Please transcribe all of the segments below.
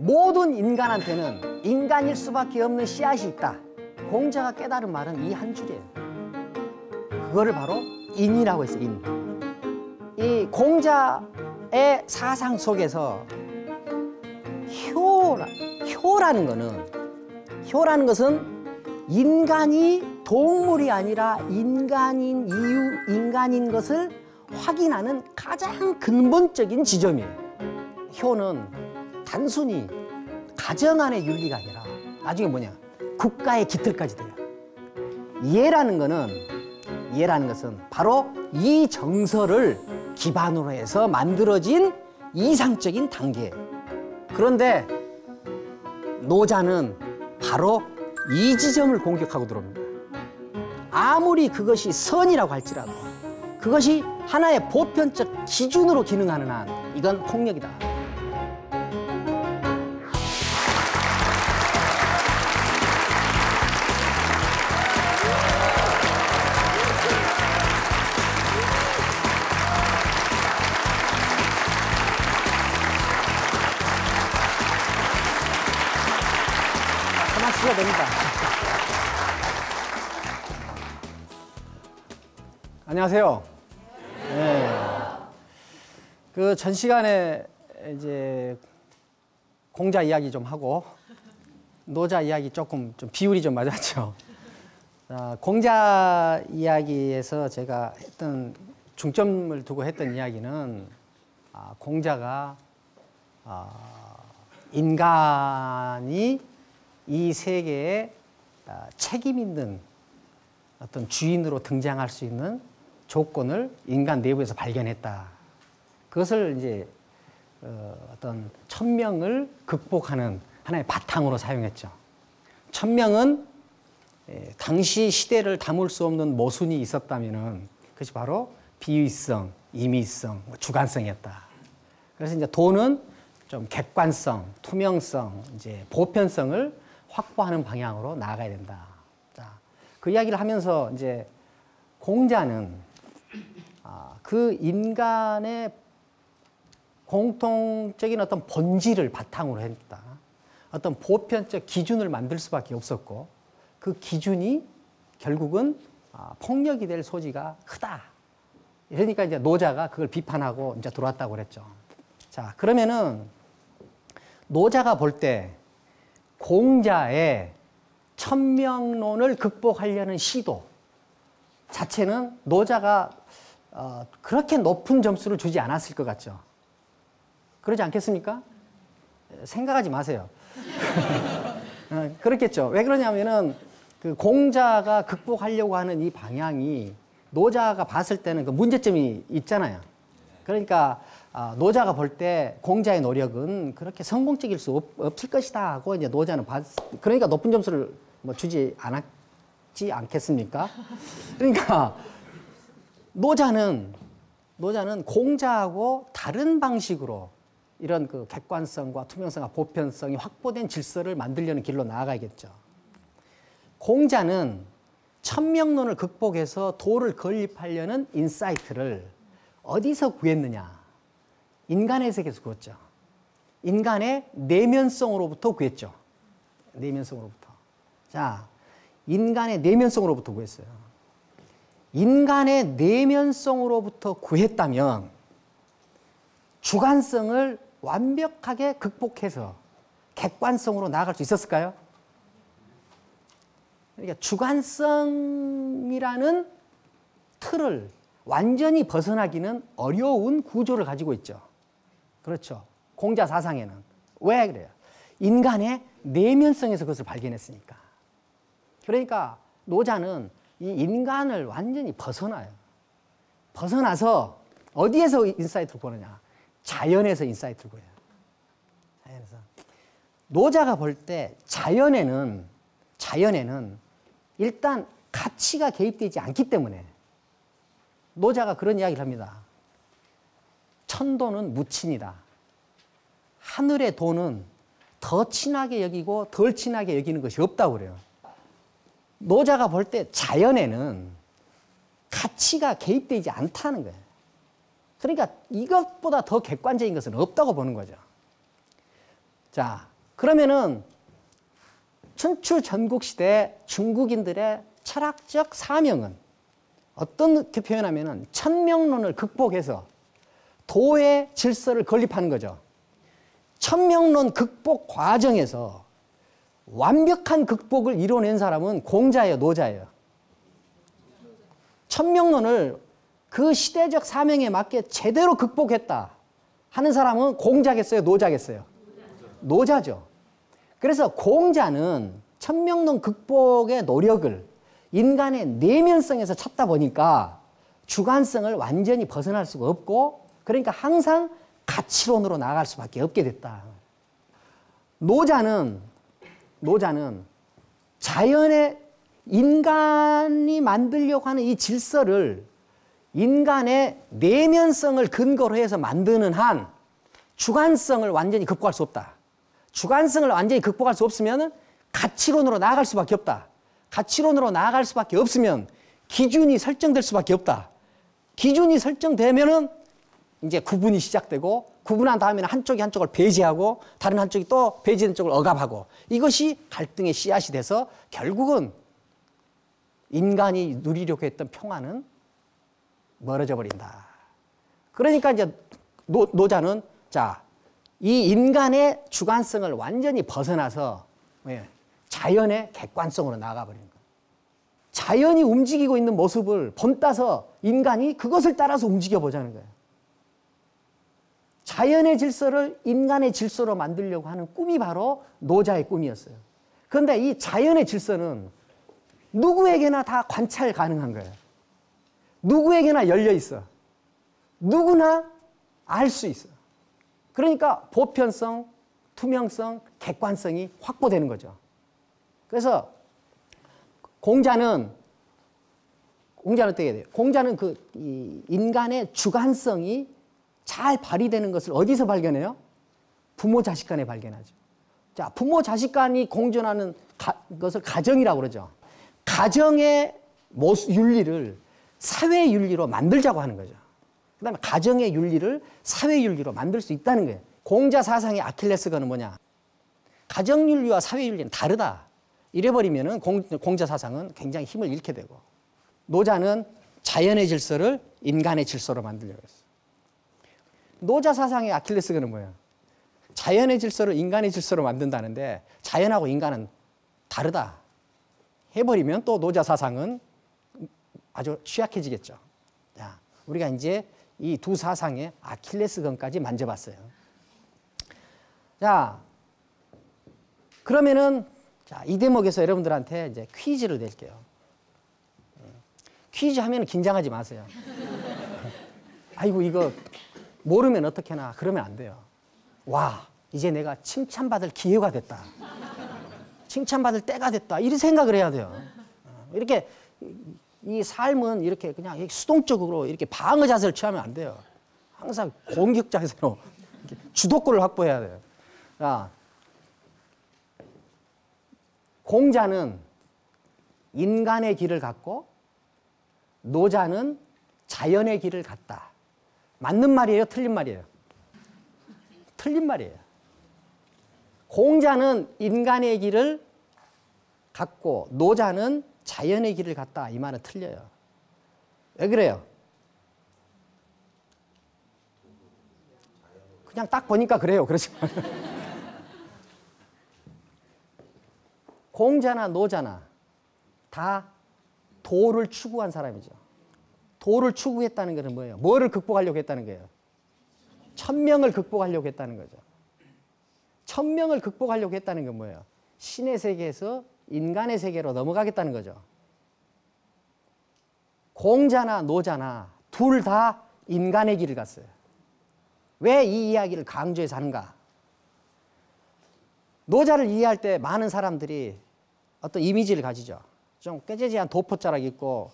모든 인간한테는 인간일 수밖에 없는 씨앗이 있다. 공자가 깨달은 말은 이 한 줄이에요. 그거를 바로 인이라고 했어요. 인. 이 공자의 사상 속에서 효라는 것은 인간이 동물이 아니라 인간인 이유, 인간인 것을 확인하는 가장 근본적인 지점이에요. 효는 단순히 가정 안의 윤리가 아니라 나중에 뭐냐? 국가의 깃털까지 돼요. 이해라는 것은 바로 이 정서를 기반으로 해서 만들어진 이상적인 단계예요. 그런데 노자는 바로 이 지점을 공격하고 들어옵니다. 아무리 그것이 선이라고 할지라도 그것이 하나의 보편적 기준으로 기능하는 한 이건 폭력이다. 하나씩가 됩니다. 안녕하세요. 네. 그 전 시간에 이제 공자 이야기 좀 하고 노자 이야기 조금 좀 비율이 좀 맞았죠. 공자 이야기에서 제가 했던 중점을 두고 했던 이야기는 공자가 인간이 이 세계에 책임 있는 어떤 주인으로 등장할 수 있는 조건을 인간 내부에서 발견했다. 그것을 이제 어떤 천명을 극복하는 하나의 바탕으로 사용했죠. 천명은 당시 시대를 담을 수 없는 모순이 있었다면은 그것이 바로 비유성, 임의성, 주관성이었다. 그래서 이제 도는 좀 객관성, 투명성, 이제 보편성을 확보하는 방향으로 나아가야 된다. 자, 그 이야기를 하면서 이제 공자는 그 인간의 공통적인 어떤 본질을 바탕으로 했다. 어떤 보편적 기준을 만들 수밖에 없었고 그 기준이 결국은 폭력이 될 소지가 크다. 그러니까 이제 노자가 그걸 비판하고 이제 들어왔다고 그랬죠. 자, 그러면은 노자가 볼 때 공자의 천명론을 극복하려는 시도 자체는 노자가 그렇게 높은 점수를 주지 않았을 것 같죠. 그러지 않겠습니까? 생각하지 마세요. 그렇겠죠. 왜 그러냐면은 그 공자가 극복하려고 하는 이 방향이 노자가 봤을 때는 그 문제점이 있잖아요. 그러니까 노자가 볼 때 공자의 노력은 그렇게 성공적일 수 없을 것이다 하고 이제 노자는 그러니까 높은 점수를 뭐 주지 않았지 않겠습니까? 그러니까 노자는 공자하고 다른 방식으로 이런 그 객관성과 투명성과 보편성이 확보된 질서를 만들려는 길로 나아가야겠죠. 공자는 천명론을 극복해서 도를 건립하려는 인사이트를 어디서 구했느냐? 인간의 세계에서 구했죠. 인간의 내면성으로부터 구했죠. 내면성으로부터. 자, 인간의 내면성으로부터 구했어요. 인간의 내면성으로부터 구했다면 주관성을 완벽하게 극복해서 객관성으로 나아갈 수 있었을까요? 그러니까 주관성이라는 틀을 완전히 벗어나기는 어려운 구조를 가지고 있죠. 그렇죠. 공자 사상에는. 왜 그래요? 인간의 내면성에서 그것을 발견했으니까. 그러니까 노자는 이 인간을 완전히 벗어나요. 벗어나서 어디에서 인사이트를 구하느냐? 자연에서 인사이트를 구해요. 자연에서. 노자가 볼 때 자연에는 일단 가치가 개입되지 않기 때문에 노자가 그런 이야기를 합니다. 천도는 무친이다. 하늘의 도는 더 친하게 여기고 덜 친하게 여기는 것이 없다고 그래요. 노자가 볼 때 자연에는 가치가 개입되지 않다는 거예요. 그러니까 이것보다 더 객관적인 것은 없다고 보는 거죠. 자, 그러면은 춘추 전국시대 중국인들의 철학적 사명은 어떻게 표현하면은 천명론을 극복해서 도의 질서를 건립하는 거죠. 천명론 극복 과정에서 완벽한 극복을 이뤄낸 사람은 공자예요, 노자예요? 천명론을 그 시대적 사명에 맞게 제대로 극복했다 하는 사람은 공자겠어요, 노자겠어요? 노자죠. 그래서 공자는 천명론 극복의 노력을 인간의 내면성에서 찾다 보니까 주관성을 완전히 벗어날 수가 없고, 그러니까 항상 가치론으로 나아갈 수밖에 없게 됐다. 노자는 자연의 인간이 만들려고 하는 이 질서를 인간의 내면성을 근거로 해서 만드는 한 주관성을 완전히 극복할 수 없다. 주관성을 완전히 극복할 수 없으면 가치론으로 나아갈 수밖에 없다. 가치론으로 나아갈 수밖에 없으면 기준이 설정될 수밖에 없다. 기준이 설정되면은 이제 구분이 시작되고, 구분한 다음에는 한쪽이 한쪽을 배제하고 다른 한쪽이 또 배제된 쪽을 억압하고, 이것이 갈등의 씨앗이 돼서 결국은 인간이 누리려고 했던 평화는 멀어져 버린다. 그러니까 이제 노자는 이 인간의 주관성을 완전히 벗어나서 자연의 객관성으로 나가버리는 거예요. 자연이 움직이고 있는 모습을 본따서 인간이 그것을 따라서 움직여 보자는 거예요. 자연의 질서를 인간의 질서로 만들려고 하는 꿈이 바로 노자의 꿈이었어요. 그런데 이 자연의 질서는 누구에게나 다 관찰 가능한 거예요. 누구에게나 열려 있어. 누구나 알 수 있어. 그러니까 보편성, 투명성, 객관성이 확보되는 거죠. 그래서 공자는 어떻게 해야 돼요? 공자는 이 인간의 주관성이 잘 발휘되는 것을 어디서 발견해요? 부모 자식 간에 발견하죠. 자, 부모 자식 간이 공존하는 것을 가정이라고 그러죠. 가정의 윤리를 사회 윤리로 만들자고 하는 거죠. 그 다음에 가정의 윤리를 사회 윤리로 만들 수 있다는 거예요. 공자 사상의 아킬레스건은 뭐냐? 가정 윤리와 사회 윤리는 다르다. 이래버리면은 공자 사상은 굉장히 힘을 잃게 되고, 노자는 자연의 질서를 인간의 질서로 만들려고 했어요. 노자 사상의 아킬레스건은 뭐예요? 자연의 질서를 인간의 질서로 만든다는데 자연하고 인간은 다르다 해버리면 또 노자 사상은 아주 취약해지겠죠. 자, 우리가 이제 이 두 사상의 아킬레스건까지 만져봤어요. 자, 그러면은 이 대목에서 여러분들한테 이제 퀴즈를 낼게요. 퀴즈 하면 긴장하지 마세요. 아이고, 이거 모르면 어떡하나 그러면 안 돼요. 와, 이제 내가 칭찬받을 기회가 됐다. 칭찬받을 때가 됐다. 이런 생각을 해야 돼요. 이렇게 이 삶은 이렇게 그냥 수동적으로 이렇게 방어 자세를 취하면 안 돼요. 항상 공격 자세로 주도권을 확보해야 돼요. 자, 공자는 인간의 길을 갔고 노자는 자연의 길을 갔다. 맞는 말이에요? 틀린 말이에요? 틀린 말이에요. 공자는 인간의 길을 갔고 노자는 자연의 길을 갔다. 이 말은 틀려요. 왜 그래요? 그냥 딱 보니까 그래요. 그렇지. 공자나 노자나 다 도를 추구한 사람이죠. 도를 추구했다는 것은 뭐예요? 뭐를 극복하려고 했다는 거예요? 천명을 극복하려고 했다는 거죠. 천명을 극복하려고 했다는 건 뭐예요? 신의 세계에서 인간의 세계로 넘어가겠다는 거죠. 공자나 노자나 둘 다 인간의 길을 갔어요. 왜 이 이야기를 강조해서 하는가? 노자를 이해할 때 많은 사람들이 어떤 이미지를 가지죠. 좀 꾀재재한 도포자락 입고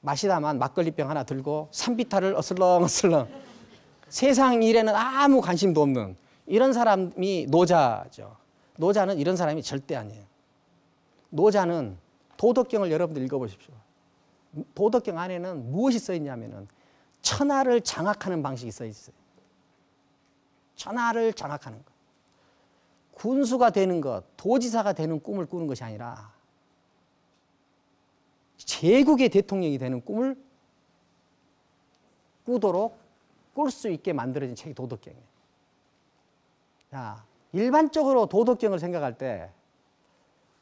마시다만 막걸리병 하나 들고 산비탈을 어슬렁어슬렁 세상 일에는 아무 관심도 없는 이런 사람이 노자죠. 노자는 이런 사람이 절대 아니에요. 노자는 도덕경을 여러분들 읽어보십시오. 도덕경 안에는 무엇이 써있냐면은 천하를 장악하는 방식이 써있어요. 천하를 장악하는 거. 군수가 되는 것, 도지사가 되는 꿈을 꾸는 것이 아니라 제국의 대통령이 되는 꿈을 꾸도록 꿀 수 있게 만들어진 책이 도덕경이에요. 자, 일반적으로 도덕경을 생각할 때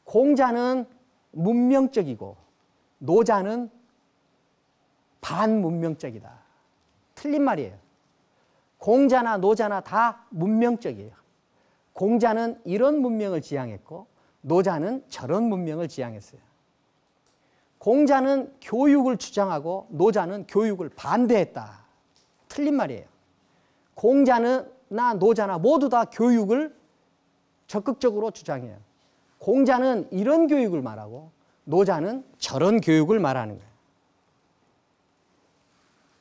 공자는 문명적이고 노자는 반문명적이다. 틀린 말이에요. 공자나 노자나 다 문명적이에요. 공자는 이런 문명을 지향했고 노자는 저런 문명을 지향했어요. 공자는 교육을 주장하고 노자는 교육을 반대했다. 틀린 말이에요. 공자나 노자나 모두 다 교육을 적극적으로 주장해요. 공자는 이런 교육을 말하고 노자는 저런 교육을 말하는 거예요.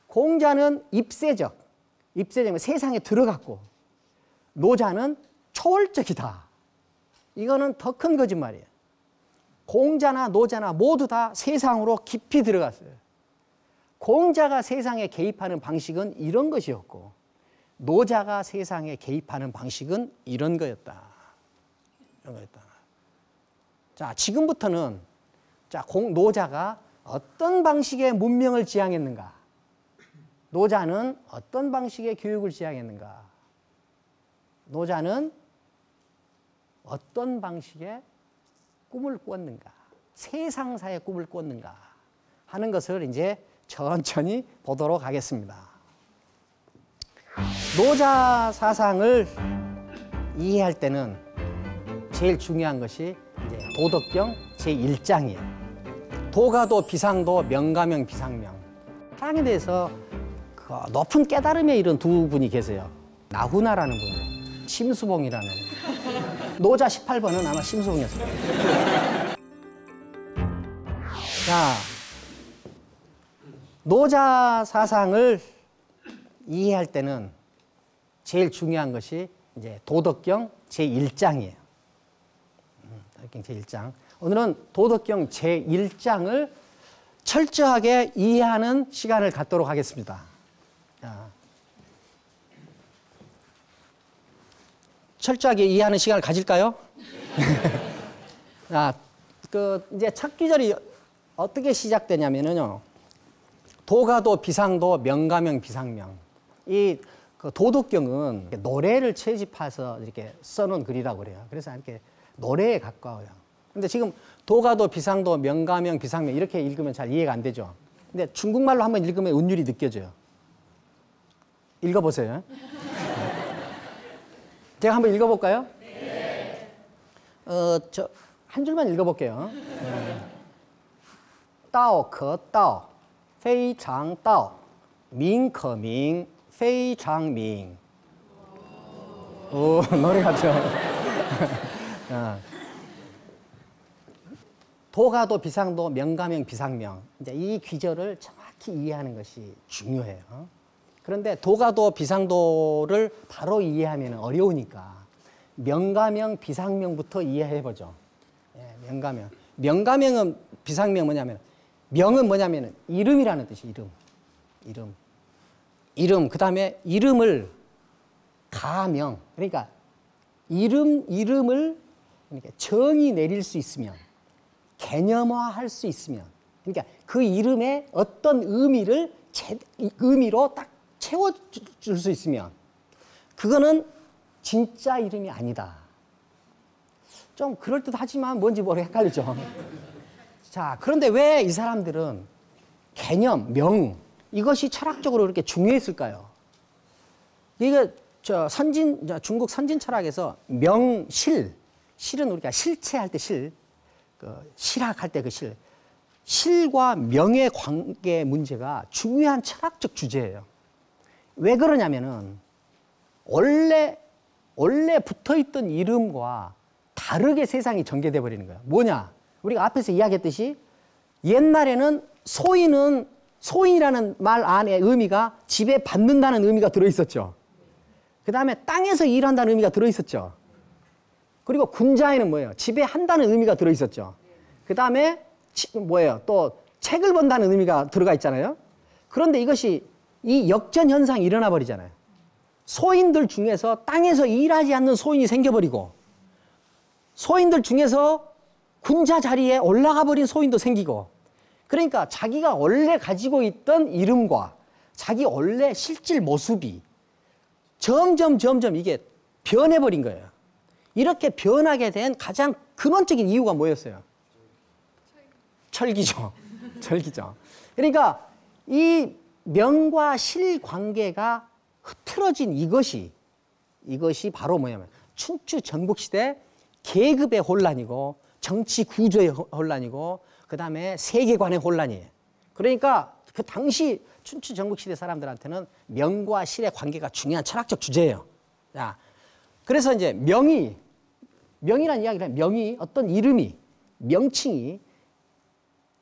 공자는 입세적, 입세적은 세상에 들어갔고 노자는 초월적이다. 이거는 더 큰 거짓말이에요. 공자나 노자나 모두 다 세상으로 깊이 들어갔어요. 공자가 세상에 개입하는 방식은 이런 것이었고 노자가 세상에 개입하는 방식은 이런 거였다. 이런 거였다. 자, 지금부터는 노자가 어떤 방식의 문명을 지향했는가? 노자는 어떤 방식의 교육을 지향했는가? 노자는 어떤 방식의 꿈을 꿨는가? 세상사의 꿈을 꿨는가? 하는 것을 이제 천천히 보도록 하겠습니다. 노자 사상을 이해할 때는 제일 중요한 것이 이제 도덕경 제1장이에요. 도가도 비상도 명가명 비상명. 사랑에 대해서 그 높은 깨달음에 이른 두 분이 계세요. 나훈아라는 분이에요. 심수봉이라는. 노자 18번은 아마 심수봉이었을 거예요. 자, 노자 사상을 이해할 때는 제일 중요한 것이 이제 도덕경 제1장이에요. 도덕경 제1장. 오늘은 도덕경 제1장을 철저하게 이해하는 시간을 갖도록 하겠습니다. 자, 철저하게 이해하는 시간을 가질까요? 자, 이제 첫 구절이 어떻게 시작되냐면요. 도가도 비상도 명가명 비상명. 그 도덕경은 노래를 채집해서 이렇게 써놓은 글이라고 그래요. 그래서 이렇게 노래에 가까워요. 근데 지금 도가도 비상도 명가명 비상명 이렇게 읽으면 잘 이해가 안 되죠. 근데 중국말로 한번 읽으면 운율이 느껴져요. 읽어보세요. 제가 한번 읽어볼까요? 네. 한 줄만 읽어볼게요. 道可道非常道名可名非常名 오, 노래 같죠? 도가도 비상도 명가명 비상명. 이제 이 귀절을 정확히 이해하는 것이 중요해요. 그런데 도가도 비상도를 바로 이해하면 어려우니까 명가명 비상명부터 이해해보죠. 예, 명가명. 명가명은 비상명 뭐냐면 명은 뭐냐면 이름이라는 뜻이 이름. 이름. 그 다음에 이름을 가명. 그러니까 이름을 그러니까 정의 내릴 수 있으면 개념화할 수 있으면 그러니까 그 이름에 어떤 의미로 딱 채워줄 수 있으면 그거는 진짜 이름이 아니다. 좀 그럴듯하지만 뭔지 모르게 헷갈리죠. 자, 그런데 왜 이 사람들은 개념, 명 이것이 철학적으로 그렇게 중요했을까요? 이게 중국 선진 철학에서 명실, 실은 우리가 실체할 때 실학할 때 그 실과 명의 관계 문제가 중요한 철학적 주제예요. 왜 그러냐면은 원래 붙어있던 이름과 다르게 세상이 전개돼 버리는 거예요. 뭐냐? 우리가 앞에서 이야기했듯이 옛날에는 소인이라는 말 안에 의미가 집에 받는다는 의미가 들어있었죠. 그 다음에 땅에서 일한다는 의미가 들어있었죠. 그리고 군자에는 뭐예요? 지배한다는 의미가 들어있었죠. 그 다음에 또 책을 본다는 의미가 들어가 있잖아요. 그런데 이것이 이 역전 현상이 일어나 버리잖아요. 소인들 중에서 땅에서 일하지 않는 소인이 생겨버리고 소인들 중에서 군자 자리에 올라가 버린 소인도 생기고, 그러니까 자기가 원래 가지고 있던 이름과 자기 원래 실질 모습이 점점 이게 변해버린 거예요. 이렇게 변하게 된 가장 근원적인 이유가 뭐였어요? 철기죠. 철기죠. 그러니까 이 명과 실 관계가 흐트러진 이것이 바로 뭐냐면 춘추 전국시대 계급의 혼란이고 정치 구조의 혼란이고 그 다음에 세계관의 혼란이에요. 그러니까 그 당시 춘추 전국시대 사람들한테는 명과 실의 관계가 중요한 철학적 주제예요. 자, 그래서 이제 명이라는 이야기를 하면 명이 어떤 이름이 명칭이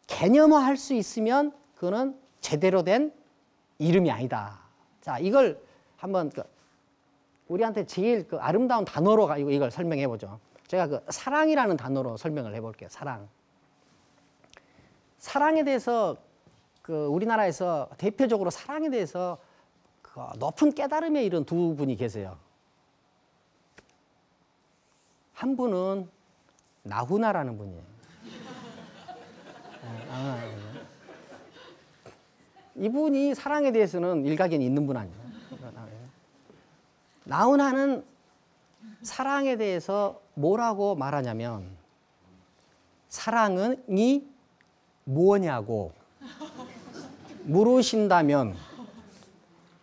개념화할 수 있으면 그거는 제대로 된 이름이 아니다. 자, 이걸 한번 우리한테 제일 아름다운 단어로 이걸 설명해 보죠. 제가 사랑이라는 단어로 설명을 해볼게요. 사랑. 사랑에 대해서 우리나라에서 대표적으로 사랑에 대해서 높은 깨달음에 이른 두 분이 계세요. 한 분은 나훈아라는 분이에요. 이분이 사랑에 대해서는 일가견이 있는 분 아니에요. 나훈아는 사랑에 대해서 뭐라고 말하냐면 사랑이 뭐냐고 물으신다면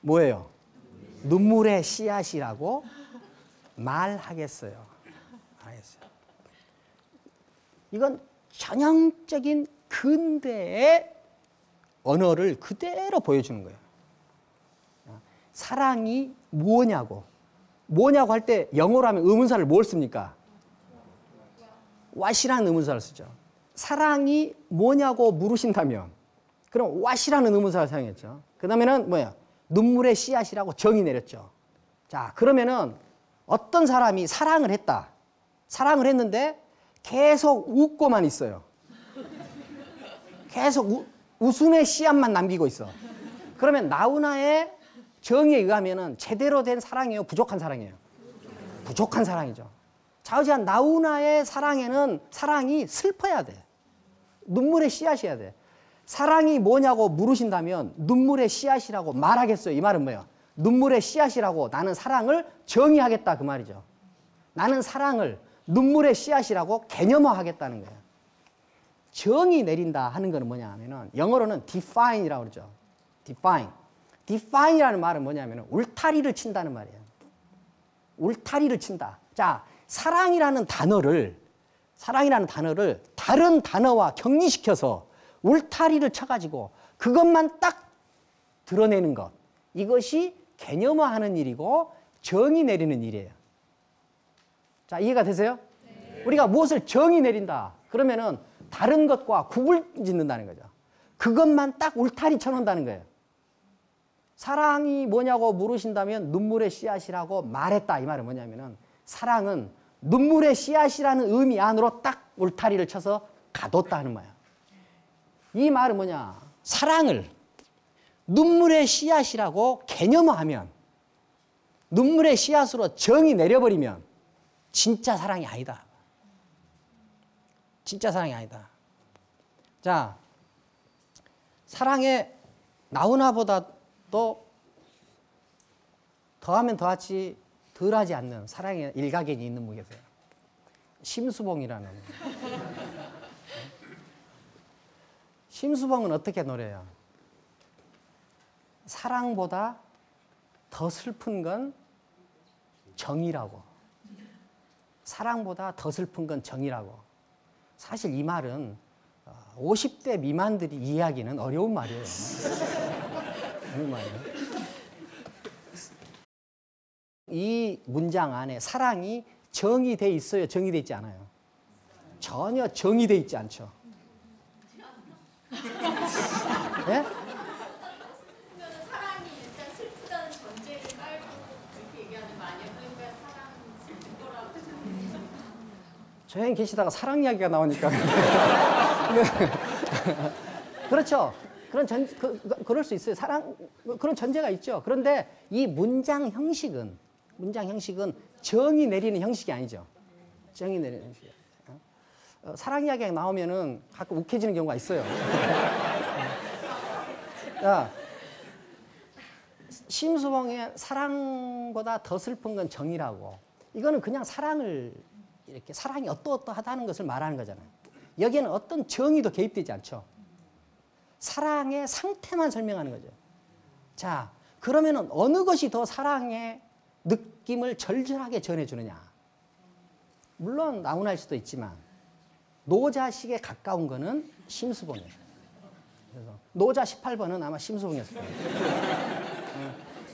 뭐예요? 눈물의 씨앗이라고 말하겠어요. 이건 전형적인 근대의 언어를 그대로 보여주는 거예요. 사랑이 뭐냐고 할 때 영어로 하면 의문사를 뭘 씁니까? what이라는 의문사를 쓰죠. 사랑이 뭐냐고 물으신다면 그럼 what이라는 의문사를 사용했죠. 그 다음에는 뭐야? 눈물의 씨앗이라고 정의 내렸죠. 자, 그러면은 어떤 사람이 사랑을 했다. 사랑을 했는데 계속 웃고만 있어요. 계속 웃음의 씨앗만 남기고 있어. 그러면 나훈아의 정의에 의하면은 제대로 된 사랑이에요? 부족한 사랑이에요? 부족한 사랑이죠. 좌우지간 나훈아의 사랑에는 사랑이 슬퍼야 돼. 눈물의 씨앗이어야 돼. 사랑이 뭐냐고 물으신다면 눈물의 씨앗이라고 말하겠어요. 이 말은 뭐예요? 눈물의 씨앗이라고 나는 사랑을 정의하겠다 그 말이죠. 나는 사랑을 눈물의 씨앗이라고 개념화하겠다는 거예요. 정의 내린다 하는 거는 뭐냐 하면은 영어로는 define이라고 그러죠. define이라는 말은 뭐냐면은 울타리를 친다는 말이에요. 울타리를 친다. 자, 사랑이라는 단어를 다른 단어와 격리시켜서 울타리를 쳐가지고 그것만 딱 드러내는 것. 이것이 개념화하는 일이고 정의 내리는 일이에요. 자, 이해가 되세요? 네. 우리가 무엇을 정의 내린다. 그러면은 다른 것과 구분 짓는다는 거죠. 그것만 딱 울타리 쳐놓는다는 거예요. 사랑이 뭐냐고 물으신다면 눈물의 씨앗이라고 말했다. 이 말은 뭐냐면은 사랑은 눈물의 씨앗이라는 의미 안으로 딱 울타리를 쳐서 가뒀다는 거예요. 이 말은 뭐냐? 사랑을 눈물의 씨앗이라고 개념화하면 눈물의 씨앗으로 정의 내려버리면 진짜 사랑이 아니다. 진짜 사랑이 아니다. 자, 사랑에 나훈아보다도 더하면 더하지 덜하지 않는 사랑의 일가견이 있는 분이 계세요. 심수봉이라는. 심수봉은 어떻게 노래해요? 사랑보다 더 슬픈 건 정이라고. 사랑보다 더 슬픈 건 정이라고. 사실 이 말은 50대 미만들이 이해하기는 어려운 말이에요. 어려운 말이에요. 이 문장 안에 사랑이 정의돼 있어요? 정의돼 있지 않아요? 전혀 정의돼 있지 않죠. 네? 사랑이 일단 슬프다는 전제를 깔고 그렇게 얘기하는 거 아니에요? 그러니까 사랑은 슬픈 거라고. 저 형님 계시다가 사랑 이야기가 나오니까. 그렇죠. 그럴 수 있어요. 그런 전제가 있죠. 그런데 이 문장 형식은 정의 내리는 형식이 아니죠. 정이 내리는 시기야. 사랑 이야기가 나오면은 가끔 욱해지는 경우가 있어요. 야, 심수봉의 사랑보다 더 슬픈 건 정이라고. 이거는 그냥 사랑을 이렇게 사랑이 어떠어떠하다는 것을 말하는 거잖아요. 여기에는 어떤 정의도 개입되지 않죠. 사랑의 상태만 설명하는 거죠. 자, 그러면은 어느 것이 더 사랑의 느낌을 절절하게 전해주느냐? 물론 나훈아일 수도 있지만 노자식에 가까운 거는 심수봉이에요. 그래서 노자 18번은 아마 심수봉이었을 거예요.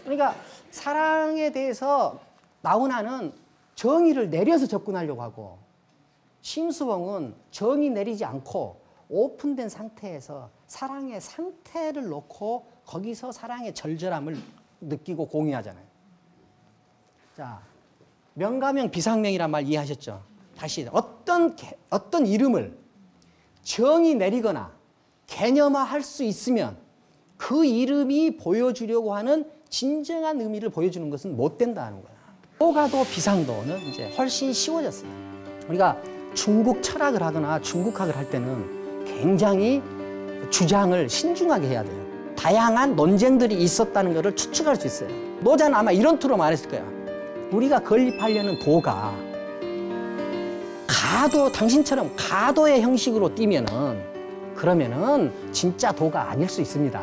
그러니까 사랑에 대해서 나훈아는 정의를 내려서 접근하려고 하고 심수봉은 정의 내리지 않고 오픈된 상태에서 사랑의 상태를 놓고 거기서 사랑의 절절함을 느끼고 공유하잖아요. 자, 명가명 비상명이란 말 이해하셨죠? 다시 어떤 이름을 정의 내리거나 개념화할 수 있으면 그 이름이 보여주려고 하는 진정한 의미를 보여주는 것은 못 된다는 거야. 도가도 비상도는 이제 훨씬 쉬워졌어요. 우리가 중국 철학을 하거나 중국학을 할 때는 굉장히 주장을 신중하게 해야 돼요. 다양한 논쟁들이 있었다는 것을 추측할 수 있어요. 노자는 아마 이런 투로 말했을 거야. 우리가 건립하려는 도가 가도, 당신처럼 가도의 형식으로 뛰면은 그러면은 진짜 도가 아닐 수 있습니다.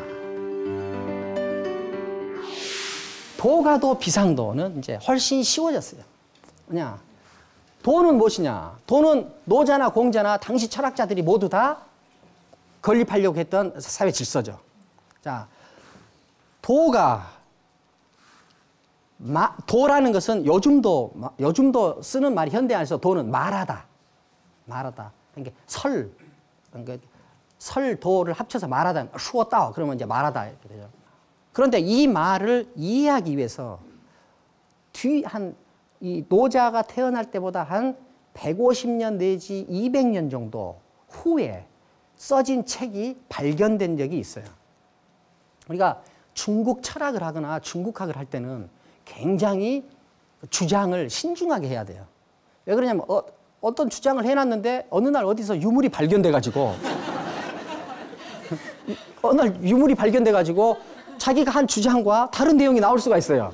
도가도 비상도는 이제 훨씬 쉬워졌어요. 뭐냐? 도는 무엇이냐? 도는 노자나 공자나 당시 철학자들이 모두 다 건립하려고 했던 사회 질서죠. 자, 도라는 것은 요즘도 쓰는 말이 현대안에서 도는 말하다. 그러니까 설도를 합쳐서 말하다. 수었다. 그러면 이제 말하다. 이렇게 되죠. 그런데 이 말을 이해하기 위해서 이 노자가 태어날 때보다 한 150년 내지 200년 정도 후에 써진 책이 발견된 적이 있어요. 우리가 중국 철학을 하거나 중국학을 할 때는 굉장히 주장을 신중하게 해야 돼요. 왜 그러냐면 어떤 주장을 해놨는데 어느 날 어디서 유물이 발견돼가지고 자기가 한 주장과 다른 내용이 나올 수가 있어요.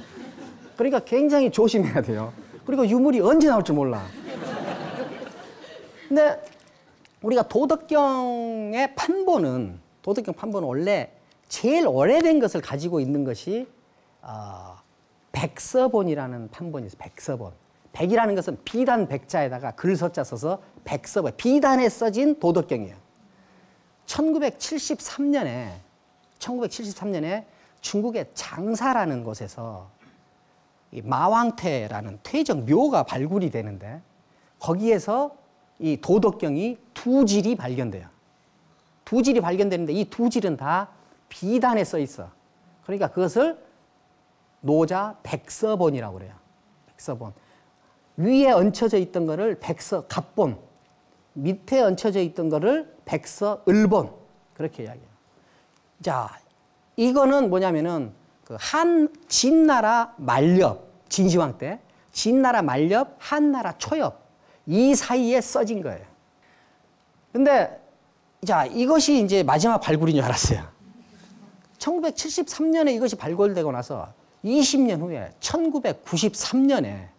그러니까 굉장히 조심해야 돼요. 그리고 유물이 언제 나올지 몰라. 근데 우리가 도덕경 판본은 원래 제일 오래된 것을 가지고 있는 것이 백서본이라는 판본이 있어요. 백서본. 백이라는 것은 비단 백자에다가 글서자 써서 백서본. 비단에 써진 도덕경이에요. 1973년에 중국의 장사라는 곳에서 이 마왕태라는 퇴적 묘가 발굴이 되는데 거기에서 이 도덕경이 두 질이 발견돼요. 두 질이 발견되는데 이 두 질은 다 비단에 써 있어. 그러니까 그것을 노자 백서본이라고 그래요. 백서본. 위에 얹혀져 있던 거를 백서갑본, 밑에 얹혀져 있던 거를 백서을본. 그렇게 이야기해요. 자, 이거는 뭐냐면은 진나라 만렵, 진시황 때, 진나라 만렵, 한나라 초엽, 이 사이에 써진 거예요. 근데, 자, 이것이 이제 마지막 발굴인 줄 알았어요. 1973년에 이것이 발굴되고 나서 20년 후에 1993년에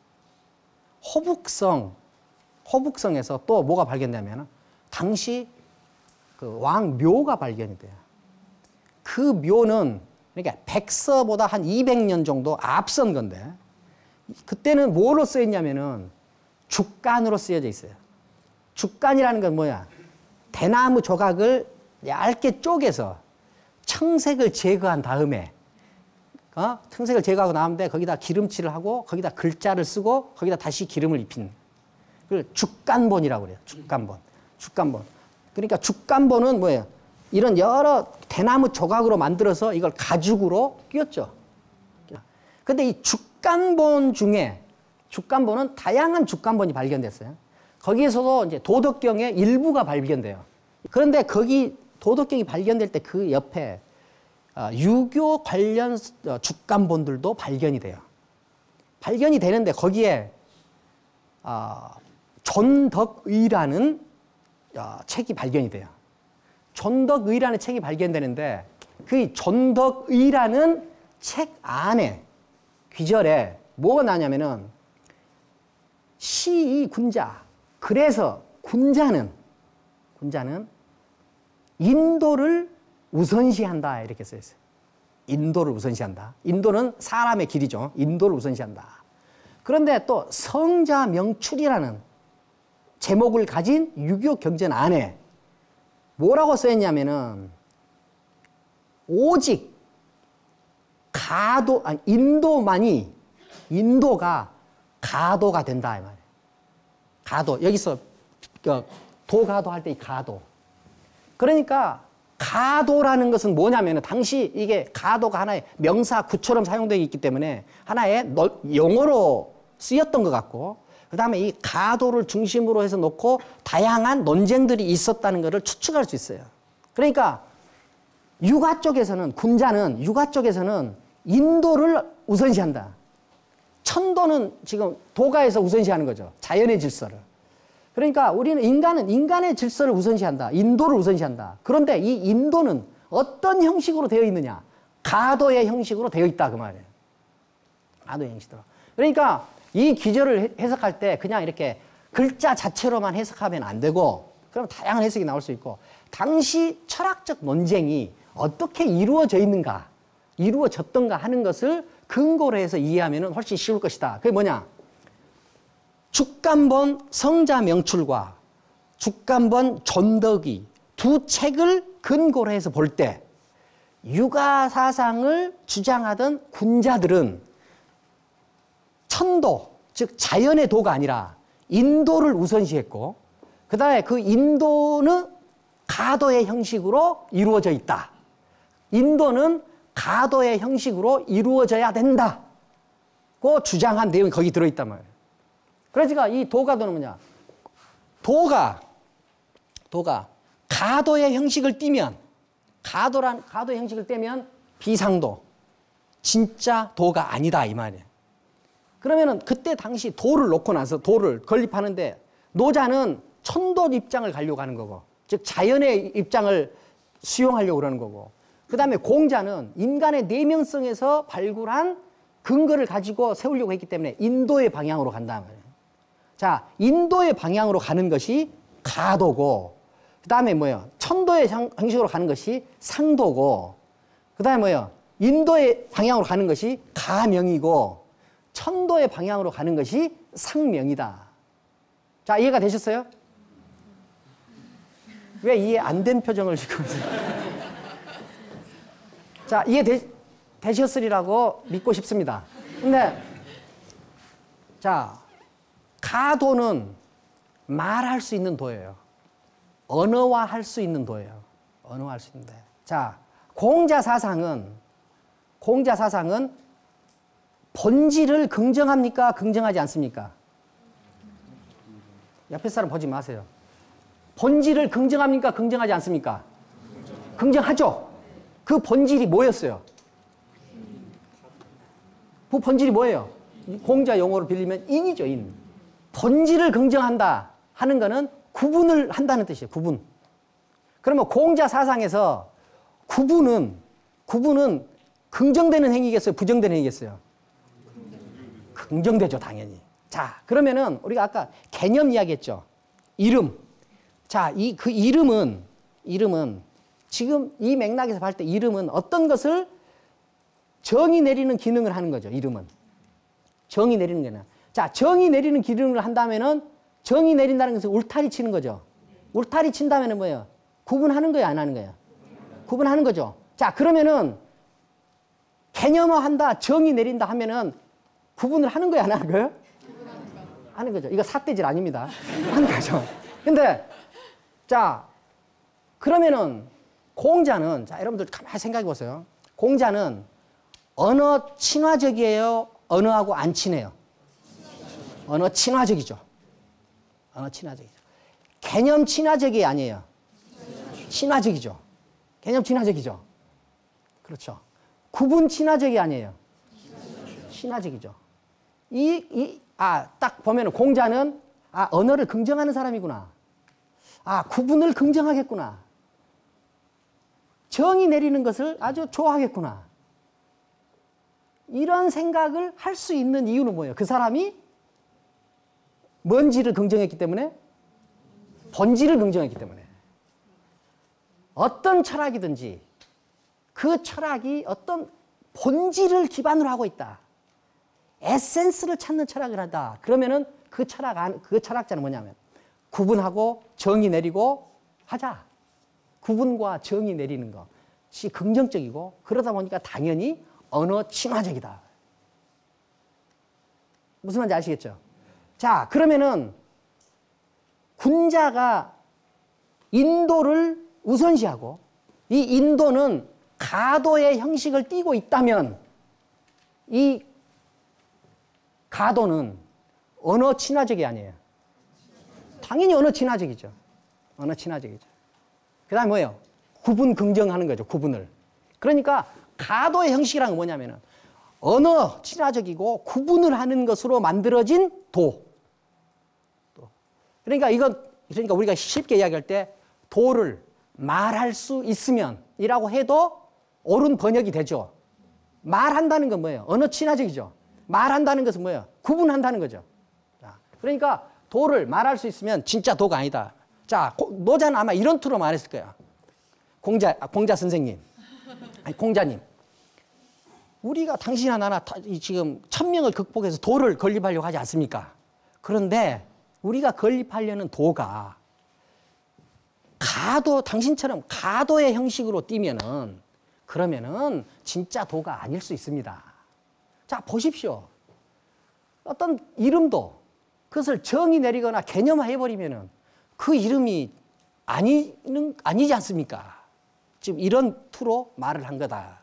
호북성에서 또 뭐가 발견되냐면 당시 그 왕묘가 발견이 돼요. 그 묘는 그러니까 백서보다 한 200년 정도 앞선 건데 그때는 뭐로 쓰였냐면은 죽간으로 쓰여져 있어요. 죽간이라는 건 뭐야? 대나무 조각을 얇게 쪼개서 청색을 제거한 다음에 청색을 제거하고 나오는데 거기다 기름칠을 하고 거기다 글자를 쓰고 거기다 다시 기름을 입힌 그걸 죽간본이라고 그래요. 죽간본. 그러니까 죽간본은 뭐예요? 이런 여러 대나무 조각으로 만들어서 이걸 가죽으로 끼웠죠. 근데 이 죽간본은 다양한 죽간본이 발견됐어요. 거기에서도 이제 도덕경의 일부가 발견돼요. 그런데 거기 도덕경이 발견될 때 그 옆에 유교 관련 죽간본들도 발견이 돼요. 발견이 되는데 거기에 존덕의라는 책이 발견이 돼요. 존덕의라는 책이 발견되는데 그 존덕의라는 책 안에 귀절에 뭐가 나냐면은 시의 군자. 그래서 군자는 인도를 우선시한다 이렇게 써 있어요. 인도를 우선시한다. 인도는 사람의 길이죠. 인도를 우선시한다. 그런데 또 성자명출이라는 제목을 가진 유교 경전 안에 뭐라고 써있냐면은 오직 인도가 가도가 된다 이 말이에요. 가도 여기서 도가도 할 때 이 가도. 그러니까 가도라는 것은 뭐냐면은 당시 이게 가도가 하나의 명사 구처럼 사용되어 있기 때문에 하나의 용어로 쓰였던 것 같고 그 다음에 이 가도를 중심으로 해서 놓고 다양한 논쟁들이 있었다는 것을 추측할 수 있어요. 그러니까 육아 쪽에서는 군자는 육아 쪽에서는 인도를 우선시한다. 천도는 지금 도가에서 우선시하는 거죠. 자연의 질서를. 그러니까 우리는 인간은 인간의 질서를 우선시한다. 인도를 우선시한다. 그런데 이 인도는 어떤 형식으로 되어 있느냐? 가도의 형식으로 되어 있다 그 말이에요. 가도의 형식으로. 그러니까 이 기절을 해석할 때 그냥 이렇게 글자 자체로만 해석하면 안 되고 그럼 다양한 해석이 나올 수 있고 당시 철학적 논쟁이 어떻게 이루어져 있는가, 이루어졌던가 하는 것을 근거로 해서 이해하면 훨씬 쉬울 것이다. 그게 뭐냐? 죽간본 성자명출과 죽간본 존덕이 두 책을 근거로 해서 볼 때 육아 사상을 주장하던 군자들은 천도, 즉 자연의 도가 아니라 인도를 우선시했고 그 다음에 그 인도는 가도의 형식으로 이루어져 있다. 인도는 가도의 형식으로 이루어져야 된다고 주장한 내용이 거기 들어있단 말이에요. 그러니까 이 도가도는 뭐냐? 도가 가도의 형식을 띠면 가도의 형식을 떼면 비상도, 진짜 도가 아니다 이 말이에요. 그러면은 그때 당시 도를 놓고 나서 도를 건립하는데 노자는 천도 입장을 가려고 하는 거고 즉 자연의 입장을 수용하려고 그러는 거고 그 다음에 공자는 인간의 내면성에서 발굴한 근거를 가지고 세우려고 했기 때문에 인도의 방향으로 간다 말이에요. 자, 인도의 방향으로 가는 것이 가도고 그 다음에 뭐예요? 천도의 형식으로 가는 것이 상도고 그 다음에 뭐예요? 인도의 방향으로 가는 것이 가명이고 천도의 방향으로 가는 것이 상명이다. 자, 이해가 되셨어요? 왜 이해 안 된 표정을 지금 자, 이해되셨으리라고 믿고 싶습니다. 근데 자, 가도는 말할 수 있는 도예요. 언어화할 수 있는 도예요. 언어화할 수 있는데. 자, 공자 사상은 본질을 긍정합니까? 긍정하지 않습니까? 옆에 사람 보지 마세요. 본질을 긍정합니까? 긍정하지 않습니까? 긍정하죠. 그 본질이 뭐였어요? 그 본질이 뭐예요? 공자 용어로 빌리면 인이죠, 인. 본질을 긍정한다 하는 거는 구분을 한다는 뜻이에요, 구분. 그러면 공자 사상에서 구분은 긍정되는 행위겠어요, 부정되는 행위겠어요? 긍정되죠, 당연히. 자, 그러면은 우리가 아까 개념 이야기했죠. 이름. 자, 그 이름은 지금 이 맥락에서 봤을 때 이름은 어떤 것을 정의 내리는 기능을 하는 거죠, 이름은. 정의 내리는 거는. 자, 정의 내리는 기능을 한다면은 정의 내린다는 것은 울타리 치는 거죠. 울타리 친다면은 뭐예요? 구분하는 거예요, 안 하는 거예요? 구분하는 거죠. 자, 그러면은 개념화 한다, 정의 내린다 하면은 구분을 하는 거예요, 안 하는 거예요? 하는 거죠. 이거 삿대질 아닙니다. 하는 거죠. 근데 자, 그러면은 공자는 자, 여러분들 가만히 생각해 보세요. 공자는 언어 친화적이에요? 언어하고 안 친해요? 언어 친화적이죠. 언어 친화적이죠. 개념 친화적이 아니에요. 친화적이죠. 개념 친화적이죠. 그렇죠. 구분 친화적이 아니에요. 친화적이죠. 딱 보면은 공자는 아, 언어를 긍정하는 사람이구나. 아, 구분을 긍정하겠구나. 정의 내리는 것을 아주 좋아하겠구나. 이런 생각을 할 수 있는 이유는 뭐예요? 그 사람이 뭔지를 긍정했기 때문에? 본질을 긍정했기 때문에. 어떤 철학이든지 그 철학이 어떤 본질을 기반으로 하고 있다. 에센스를 찾는 철학을 한다. 그러면은 그 철학자는 뭐냐면 구분하고 정의 내리고 하자. 구분과 정의 내리는 것이 긍정적이고 그러다 보니까 당연히 언어 친화적이다. 무슨 말인지 아시겠죠? 자, 그러면은 군자가 인도를 우선시하고 이 인도는 가도의 형식을 띠고 있다면 이 가도는 언어 친화적이 아니에요. 당연히 언어 친화적이죠. 언어 친화적이죠. 그 다음에 뭐예요? 구분 긍정하는 거죠. 구분을. 그러니까 가도의 형식이란 건 뭐냐면은 언어 친화적이고 구분을 하는 것으로 만들어진 도. 그러니까 그러니까 우리가 쉽게 이야기할 때 도를 말할 수 있으면 이라고 해도 옳은 번역이 되죠. 말한다는 건 뭐예요? 언어 친화적이죠. 말한다는 것은 뭐예요? 구분한다는 거죠. 자, 그러니까 도를 말할 수 있으면 진짜 도가 아니다. 자, 노자는 아마 이런 투로 말했을 거야. 공자 선생님. 아니, 공자님. 우리가 당신이나 나나 지금 1000명을 극복해서 도를 건립하려고 하지 않습니까? 그런데 우리가 건립하려는 도가 당신처럼 가도의 형식으로 띄면은 그러면은 진짜 도가 아닐 수 있습니다. 자, 보십시오. 어떤 이름도 그것을 정의 내리거나 개념화해버리면은 그 이름이 아니지 않습니까? 지금 이런 투로 말을 한 거다.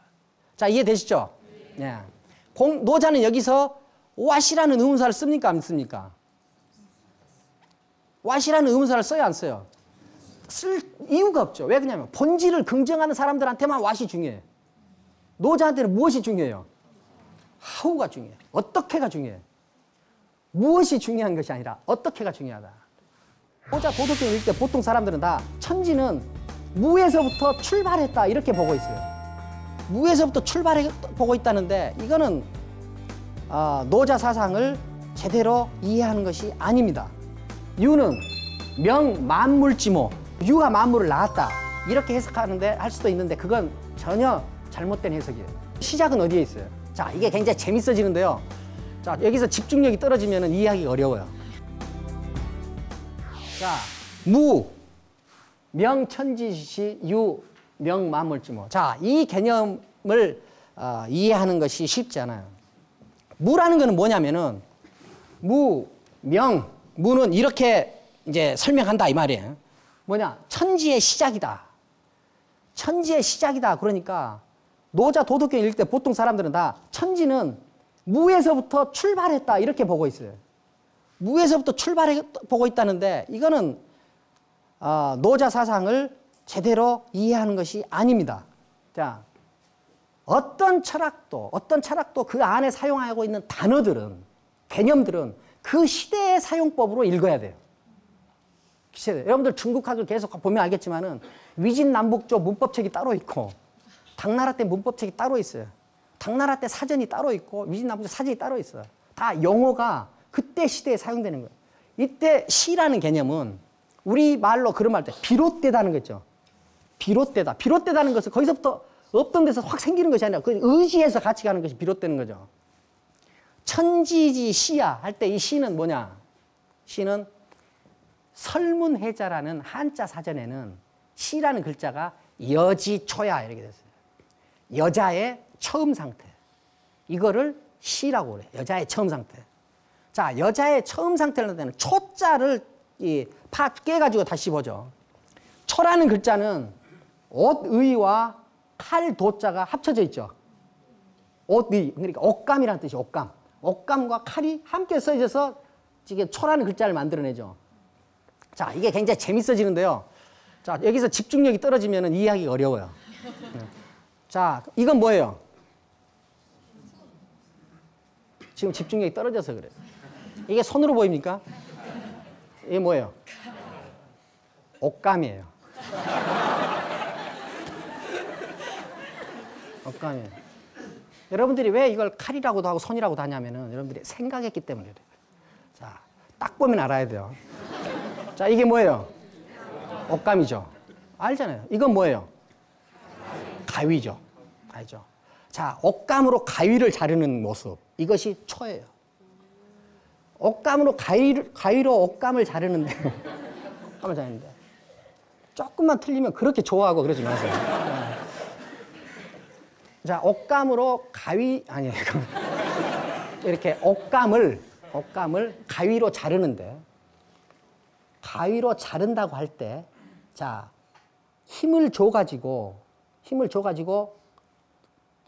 자, 이해되시죠? 네. 노자는 여기서 왓이라는 의문사를 씁니까? 안 씁니까? 왓이라는 의문사를 써요? 안 써요? 쓸 이유가 없죠. 왜 그러냐면 본질을 긍정하는 사람들한테만 왓이 중요해. 노자한테는 무엇이 중요해요? 하우가 중요해. 어떻게가 중요해. 무엇이 중요한 것이 아니라 어떻게가 중요하다. 노자 도덕경 읽을 때 보통 사람들은 다 천지는 무에서부터 출발했다 이렇게 보고 있어요. 무에서부터 출발해 보고 있다는데 이거는 노자 사상을 제대로 이해하는 것이 아닙니다. 유는 명만물지모, 유가 만물을 낳았다 이렇게 해석하는데 할 수도 있는데 그건 전혀 잘못된 해석이에요. 시작은 어디에 있어요? 자, 이게 굉장히 재밌어지는데요. 자, 여기서 집중력이 떨어지면 이해하기가 어려워요. 자, 무, 명천지시, 유, 명만물지모. 자, 이 개념을 이해하는 것이 쉽지 않아요. 무라는 것은 뭐냐면은 무는 이렇게 이제 설명한다 이 말이에요. 뭐냐? 천지의 시작이다. 천지의 시작이다. 그러니까 노자 도덕경 읽을 때 보통 사람들은 다 천지는 무에서부터 출발했다 이렇게 보고 있어요. 무에서부터 출발해 보고 있다는데 이거는 노자 사상을 제대로 이해하는 것이 아닙니다. 자, 어떤 철학도 그 안에 사용하고 있는 단어들은 개념들은 그 시대의 사용법으로 읽어야 돼요. 여러분들 중국학을 계속 보면 알겠지만은 위진남북조 문법책이 따로 있고 당나라 때 문법책이 따로 있어요. 당나라 때 사전이 따로 있고 위진남북조 사전이 따로 있어요. 다 용어가 그때 시대에 사용되는 거예요. 이때 시라는 개념은 우리 말로 그런 말 때 비롯되다는 거죠. 비롯되다는 것은 거기서부터 없던 데서 확 생기는 것이 아니라 그 의지에서 같이 가는 것이 비롯되는 거죠. 천지지 시야 할 때 이 시는 뭐냐? 시는 설문해자라는 한자 사전에는 시라는 글자가 여지초야 이렇게 됐어요. 여자의 처음 상태. 이거를 시라고 그래요. 여자의 처음 상태. 자, 여자의 처음 상태를 할 때는 초자를 깨가지고 다시 보죠. 초라는 글자는 옷의와 칼도자가 합쳐져 있죠. 옷의, 그러니까 옷감이라는 뜻이에요. 옷감. 옷감과 칼이 함께 써져서 이게 초라는 글자를 만들어내죠. 자, 이게 굉장히 재밌어지는데요. 자, 여기서 집중력이 떨어지면 이해하기가 어려워요. 자, 이건 뭐예요? 지금 집중력이 떨어져서 그래요. 이게 손으로 보입니까? 이게 뭐예요? 옷감이에요. 옷감이에요. 여러분들이 왜 이걸 칼이라고도 하고 손이라고도 하냐면은 여러분들이 생각했기 때문에 그래요. 자, 딱 보면 알아야 돼요. 자, 이게 뭐예요? 옷감이죠. 알잖아요. 이건 뭐예요? 가위죠. 알죠? 자, 옷감으로 가위를 자르는 모습. 이것이 초예요. 옷감으로 가위로 옷감을 자르는데, 옷감을 자르는데, 조금만 틀리면 그렇게 좋아하고 그러지 마세요. 자, 옷감으로 이렇게 옷감을 가위로 자르는데, 가위로 자른다고 할 때, 자, 힘을 줘가지고,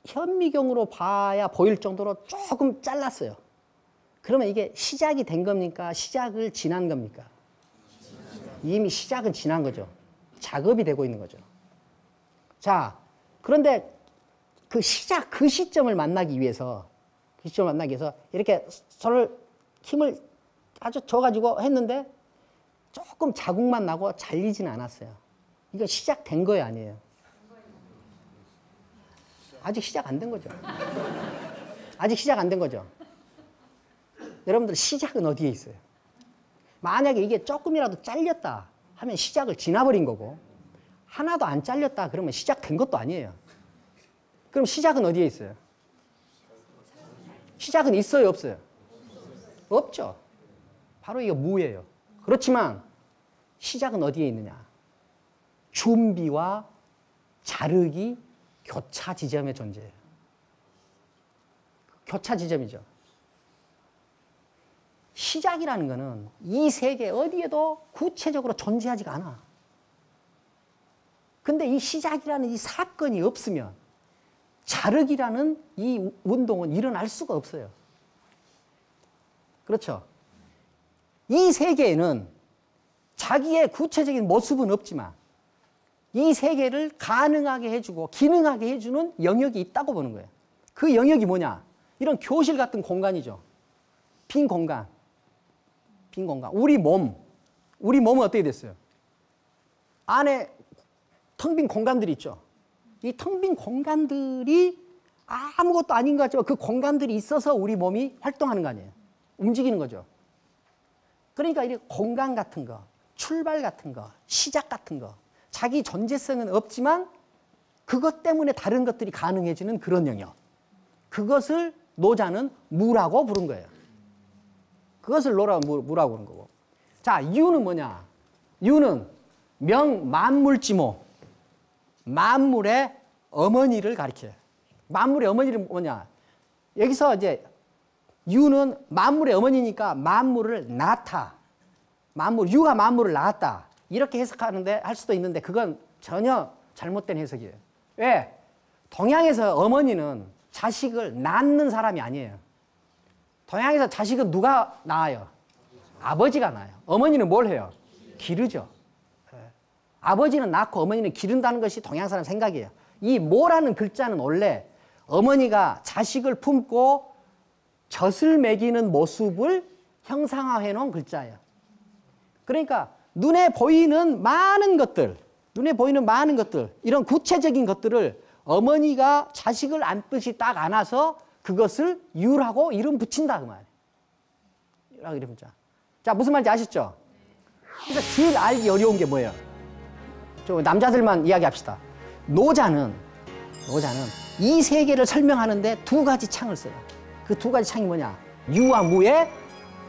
현미경으로 봐야 보일 정도로 조금 잘랐어요. 그러면 이게 시작이 된 겁니까? 시작을 지난 겁니까? 이미 시작은 지난 거죠. 작업이 되고 있는 거죠. 자, 그런데 그 시점을 만나기 위해서 이렇게 힘을 아주 줘가지고 했는데 조금 자국만 나고 잘리지는 않았어요. 이거 시작된 거예요, 아니에요? 아직 시작 안 된 거죠. 아직 시작 안 된 거죠. 여러분들 시작은 어디에 있어요? 만약에 이게 조금이라도 잘렸다 하면 시작을 지나버린 거고, 하나도 안 잘렸다 그러면 시작된 것도 아니에요. 그럼 시작은 어디에 있어요? 시작은 있어요, 없어요? 없죠. 바로 이게 무예요. 그렇지만 시작은 어디에 있느냐? 준비와 자르기 교차 지점에 존재해요. 교차 지점이죠. 시작이라는 것은 이 세계 어디에도 구체적으로 존재하지가 않아. 근데 이 시작이라는 이 사건이 없으면 자르기라는 이 운동은 일어날 수가 없어요. 그렇죠? 이 세계에는 자기의 구체적인 모습은 없지만 이 세계를 가능하게 해주고 기능하게 해주는 영역이 있다고 보는 거예요. 그 영역이 뭐냐? 이런 교실 같은 공간이죠. 빈 공간. 우리 몸은 어떻게 됐어요? 안에 텅 빈 공간들이 있죠. 이 텅 빈 공간들이 아무것도 아닌 것 같지만 그 공간들이 있어서 우리 몸이 활동하는 거 아니에요. 움직이는 거죠. 그러니까 이 공간 같은 거, 출발 같은 거, 시작 같은 거, 자기 존재성은 없지만 그것 때문에 다른 것들이 가능해지는 그런 영역. 그것을 노자는 무라고 부른 거예요. 그것을 무라고 부른 거고. 자, 유는 뭐냐? 유는 만물지모. 만물의 어머니를 가리켜요. 만물의 어머니는 뭐냐? 여기서 이제 유는 만물의 어머니니까 만물을 낳았다. 유가 만물을 낳았다. 이렇게 해석하는데 할 수도 있는데 그건 전혀 잘못된 해석이에요. 왜? 동양에서 어머니는 자식을 낳는 사람이 아니에요. 동양에서 자식은 누가 낳아요? 아버지가 낳아요. 어머니는 뭘 해요? 기르죠. 아버지는 낳고 어머니는 기른다는 것이 동양 사람 생각이에요. 이 모라는 글자는 원래 어머니가 자식을 품고 젖을 먹이는 모습을 형상화해 놓은 글자예요. 그러니까 눈에 보이는 많은 것들, 이런 구체적인 것들을 어머니가 자식을 안듯이 딱 안아서 그것을 유라고 이름 붙인다 그 말이에요. 유라고 이름 붙자. 자, 무슨 말인지 아시죠? 그래서 제일 알기 어려운 게 뭐예요? 좀 남자들만 이야기합시다. 노자는 이 세계를 설명하는데 두 가지 창을 써요. 그 두 가지 창이 뭐냐? 유와 무의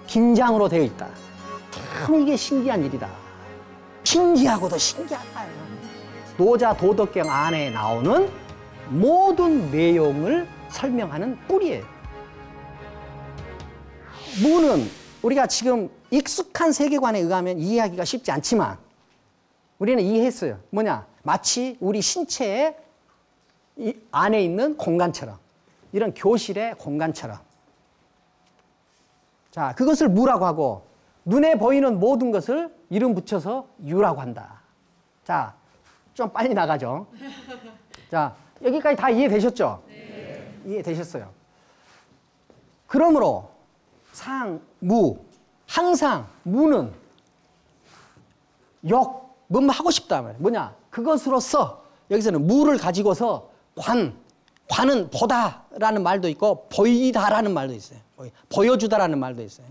긴장으로 되어 있다. 참 이게 신기한 일이다. 신기하고도 신기하다. 노자 도덕경 안에 나오는 모든 내용을 설명하는 뿔이에요. 무는 우리가 지금 익숙한 세계관에 의하면 이해하기가 쉽지 않지만 우리는 이해했어요. 뭐냐? 마치 우리 신체의 안에 있는 공간처럼, 이런 교실의 공간처럼. 자, 그것을 무라고 하고 눈에 보이는 모든 것을 이름 붙여서 유라고 한다. 자, 좀 빨리 나가죠. 자, 여기까지 다 이해되셨죠? 네. 이해되셨어요. 그러므로 항상 무는 뭐뭐 하고 싶다 말이야. 뭐냐? 그것으로서 여기서는 무를 가지고서 관은 보다라는 말도 있고 보이다라는 말도 있어요. 보여주다라는 말도 있어요.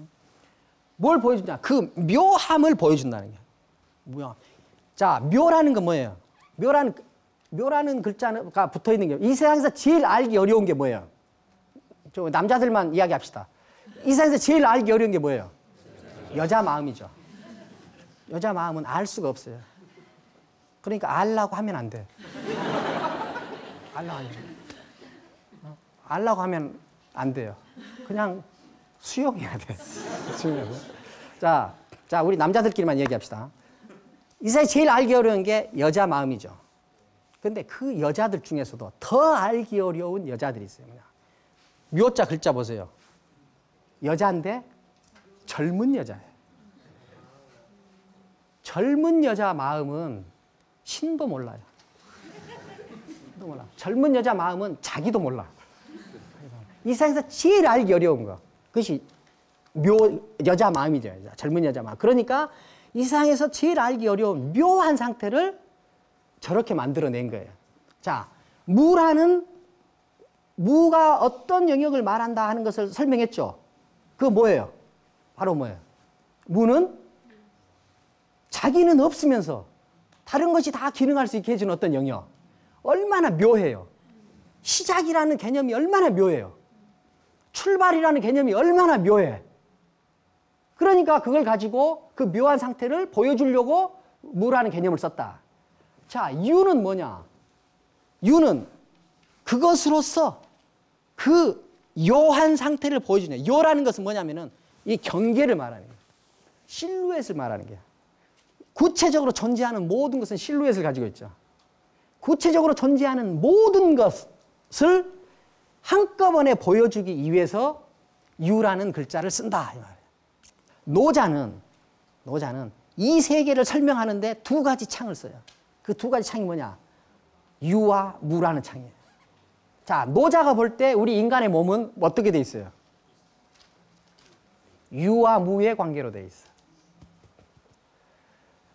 뭘 보여주냐? 그 묘함을 보여준다는 게. 뭐야? 자, 묘라는 건 뭐예요? 묘라는 글자가 붙어 있는 게 이 세상에서 제일 알기 어려운 게 뭐예요? 저 남자들만 이야기합시다. 이 세상에서 제일 알기 어려운 게 뭐예요? 여자 마음이죠. 여자 마음은 알 수가 없어요. 그러니까 알라고 하면 안 돼. 알라고 하면 안 돼요. 그냥 수용해야 돼. 수용하고. 자, 우리 남자들끼리만 얘기합시다. 이 세상에 제일 알기 어려운 게 여자 마음이죠. 근데 그 여자들 중에서도 더 알기 어려운 여자들이 있어요. 묘자 글자 보세요. 여자인데 젊은 여자예요. 젊은 여자 마음은 신도 몰라요. 신도 몰라. 젊은 여자 마음은 자기도 몰라. 이 세상에서 제일 알기 어려운 거. 그것이 여자 마음이죠. 젊은 여자 마음. 그러니까 이 세상에서 제일 알기 어려운 묘한 상태를 저렇게 만들어낸 거예요. 자, 무가 어떤 영역을 말한다 하는 것을 설명했죠. 그거 뭐예요? 바로 뭐예요? 무는 자기는 없으면서 다른 것이 다 기능할 수 있게 해주는 어떤 영역. 얼마나 묘해요. 시작이라는 개념이 얼마나 묘해요. 출발이라는 개념이 얼마나 묘해. 그러니까 그걸 가지고 그 묘한 상태를 보여주려고 무라는 개념을 썼다. 자, 유는 뭐냐? 유는 그것으로서 그 요한 상태를 보여주냐. 요라는 것은 뭐냐면은 이 경계를 말하는 거예요. 실루엣을 말하는 거예요. 구체적으로 존재하는 모든 것은 실루엣을 가지고 있죠. 구체적으로 존재하는 모든 것을 한꺼번에 보여주기 위해서 유라는 글자를 쓴다. 이 말이에요. 노자는 이 세계를 설명하는데 두 가지 창을 써요. 그 두 가지 창이 뭐냐? 유와 무라는 창이에요. 자, 노자가 볼 때 우리 인간의 몸은 어떻게 돼 있어요? 유와 무의 관계로 돼 있어요.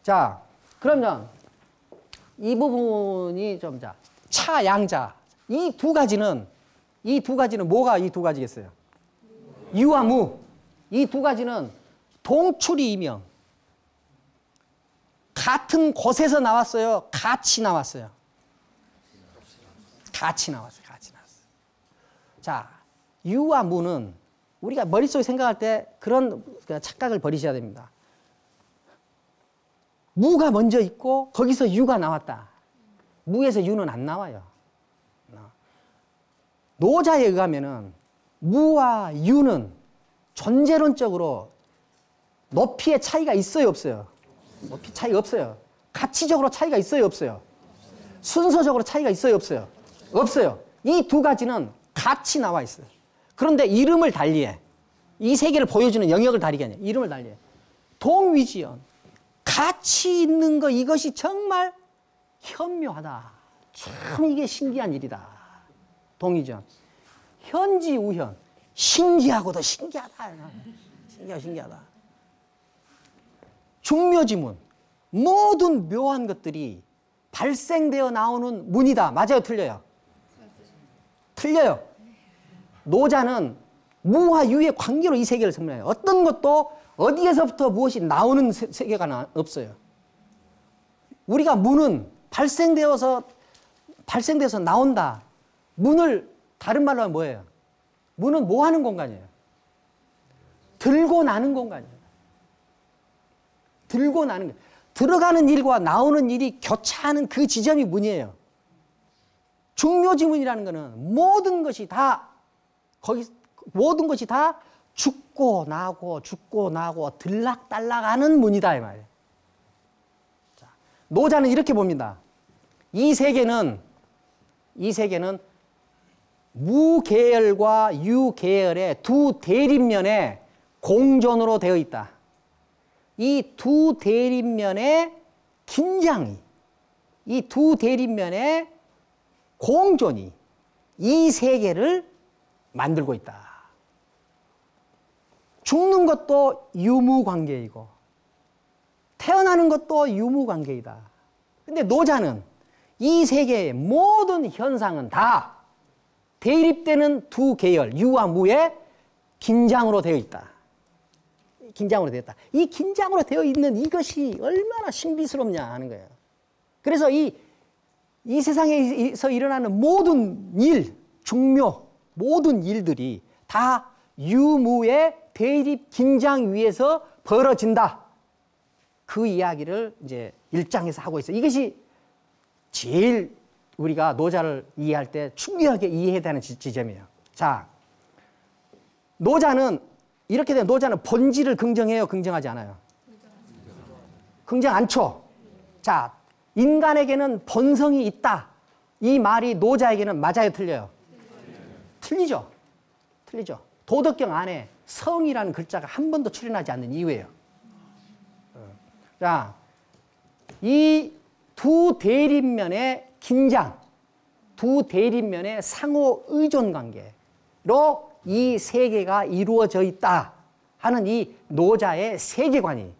자, 그러면 이 부분이 좀 차, 양자. 이 두 가지는 뭐가 이 두 가지겠어요? 유와 무. 이 두 가지는 동출이 이명. 같은 곳에서 나왔어요? 같이 나왔어요? 같이 나왔어요. 자, 유와 무는 우리가 머릿속에 생각할 때 그런 착각을 버리셔야 됩니다. 무가 먼저 있고 거기서 유가 나왔다. 무에서 유는 안 나와요. 노자에 의하면은 무와 유는 존재론적으로 높이의 차이가 있어요, 없어요? 높이 차이가 없어요. 가치적으로 차이가 있어요, 없어요? 순서적으로 차이가 있어요, 없어요? 없어요. 이 두 가지는 같이 나와 있어요. 그런데 이름을 달리해. 이 세계를 보여주는 영역을 다르게 하냐. 이름을 달리해. 동위지연. 같이 있는 거 이것이 정말 현묘하다. 참 이게 신기한 일이다. 동위지연. 현지우현. 신기하고도 신기하다. 신기하다. 중묘지문. 모든 묘한 것들이 발생되어 나오는 문이다. 맞아요, 틀려요? 틀려요. 노자는 무와 유의 관계로 이 세계를 설명해요. 어떤 것도 어디에서부터 무엇이 나오는 세계가 없어요. 우리가 무는 발생되어서 나온다. 문을 다른 말로 하면 뭐예요? 문은 뭐 하는 공간이에요? 들고 나는 공간이에요. 들고 나는 거. 들어가는 일과 나오는 일이 교차하는 그 지점이 문이에요. 중묘지문이라는 것은 모든 것이 다 죽고 나고 들락달락하는 문이다 이 말이에요. 자, 노자는 이렇게 봅니다. 이 세계는 무계열과 유계열의 두 대립면에 공존으로 되어 있다. 이 두 대립면의 긴장이, 이 두 대립면의 공존이 이 세계를 만들고 있다. 죽는 것도 유무관계이고 태어나는 것도 유무관계이다. 근데 노자는 이 세계의 모든 현상은 다 대립되는 두 계열, 유와 무의 긴장으로 되어 있다. 긴장으로 되어 있다. 이 긴장으로 되어 있는 이것이 얼마나 신비스럽냐 하는 거예요. 그래서 이 세상에서 일어나는 모든 일, 중묘, 모든 일들이 다 유무의 대립 긴장 위에서 벌어진다. 그 이야기를 이제 1장에서 하고 있어요. 이것이 제일 우리가 노자를 이해할 때 중요하게 이해해야 되는 지점이에요. 자, 노자는 이렇게 된 노자는 본질을 긍정해요, 긍정하지 않아요? 긍정 않죠. 자, 인간에게는 본성이 있다. 이 말이 노자에게는 맞아요, 틀려요? 틀리죠. 틀리죠. 도덕경 안에 성이라는 글자가 한 번도 출연하지 않는 이유예요. 자, 이 두 대립면의 긴장, 두 대립면의 상호 의존 관계로 이 세계가 이루어져 있다 하는 이 노자의 세계관이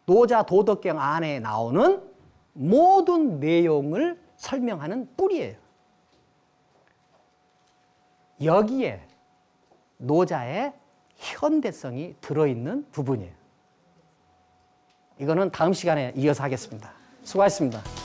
노자 도덕경 안에 나오는 모든 내용을 설명하는 뿌리예요. 여기에 노자의 현대성이 들어있는 부분이에요. 이거는 다음 시간에 이어서 하겠습니다. 수고하셨습니다.